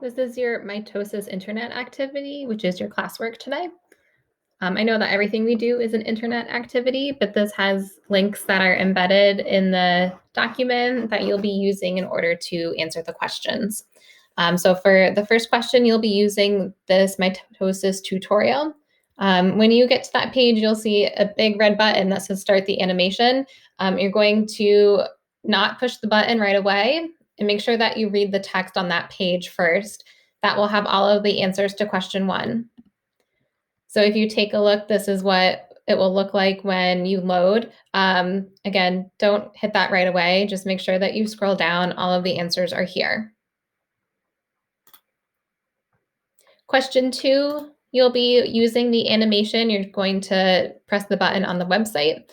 This is your Mitosis internet activity, which is your classwork today. I know that everything we do is an internet activity, but this has links that are embedded in the document that you'll be using in order to answer the questions. So for the first question, you'll be using this mitosis tutorial. When you get to that page, you'll see a big red button that says start the animation. You're going to not push the button right away and make sure that you read the text on that page first. That will have all of the answers to question 1. So if you take a look, this is what it will look like when you load. Again, don't hit that right away. Just make sure that you scroll down. All of the answers are here. Question 2, you'll be using the animation. You're going to press the button on the website.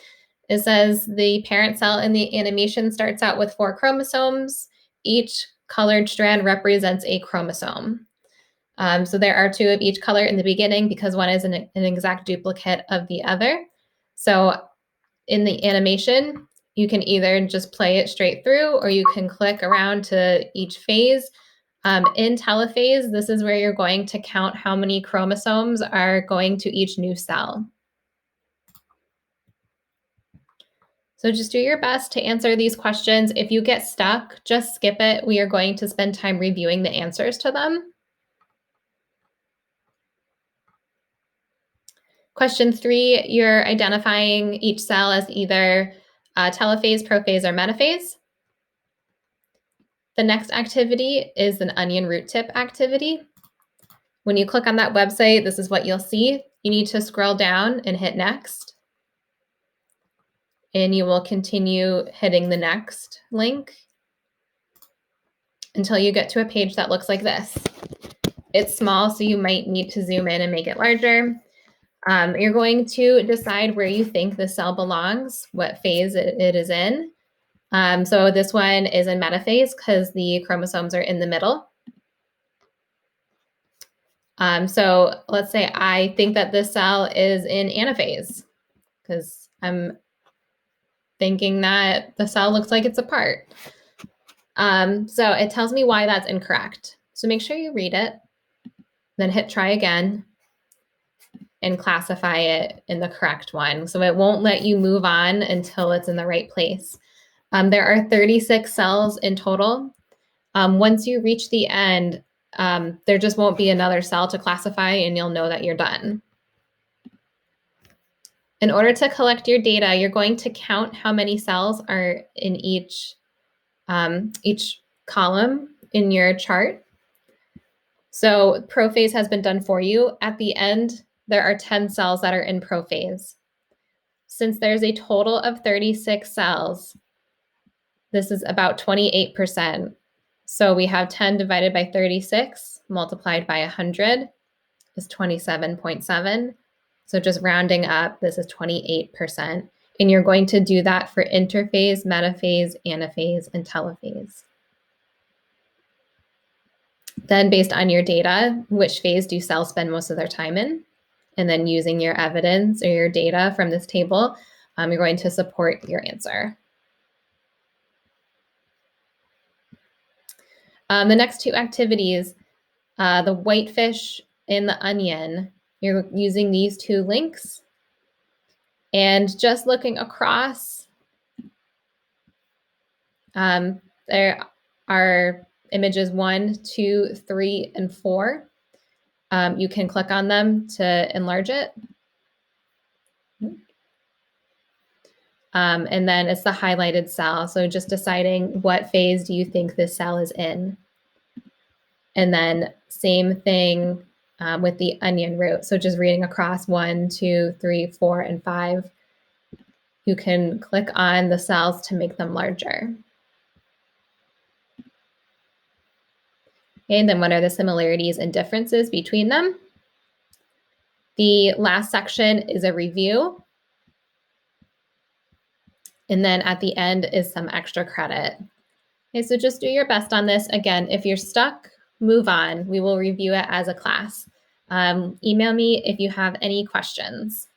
It says the parent cell in the animation starts out with 4 chromosomes. Each colored strand represents a chromosome. So there are 2 of each color in the beginning because one is an exact duplicate of the other. So in the animation, you can either just play it straight through or you can click around to each phase. In telophase, this is where you're going to count how many chromosomes are going to each new cell. So just do your best to answer these questions. If you get stuck, just skip it. We are going to spend time reviewing the answers to them. Question 3, you're identifying each cell as either telophase, prophase, or metaphase. The next activity is an onion root tip activity. When you click on that website, this is what you'll see. You need to scroll down and hit next. And you will continue hitting the next link until you get to a page that looks like this. It's small, so you might need to zoom in and make it larger. You're going to decide where you think the cell belongs, what phase it is in. So this one is in metaphase because the chromosomes are in the middle. So let's say I think that this cell is in anaphase because I'm thinking that the cell looks like it's apart. So it tells me why that's incorrect. So make sure you read it, then hit try again and classify it in the correct one. So it won't let you move on until it's in the right place. There are 36 cells in total. Once you reach the end, there just won't be another cell to classify and you'll know that you're done. In order to collect your data, you're going to count how many cells are in each column in your chart. So prophase has been done for you. At the end, there are 10 cells that are in prophase. Since there's a total of 36 cells, this is about 28%. So we have 10 divided by 36 multiplied by 100 is 27.7. So just rounding up, this is 28%. And you're going to do that for interphase, metaphase, anaphase, and telophase. Then based on your data, which phase do cells spend most of their time in? And then using your evidence or your data from this table, you're going to support your answer. The next 2 activities, the whitefish and the onion, you're using these 2 links. And just looking across, there are images 1, 2, 3, and 4. You can click on them to enlarge it. And then it's the highlighted cell. So just deciding what phase do you think this cell is in. And then same thing with the onion root. So just reading across 1, 2, 3, 4, and 5. You can click on the cells to make them larger. And then what are the similarities and differences between them? The last section is a review. And then at the end is some extra credit. Okay, so just do your best on this. Again, if you're stuck, move on. We will review it as a class. Email me if you have any questions.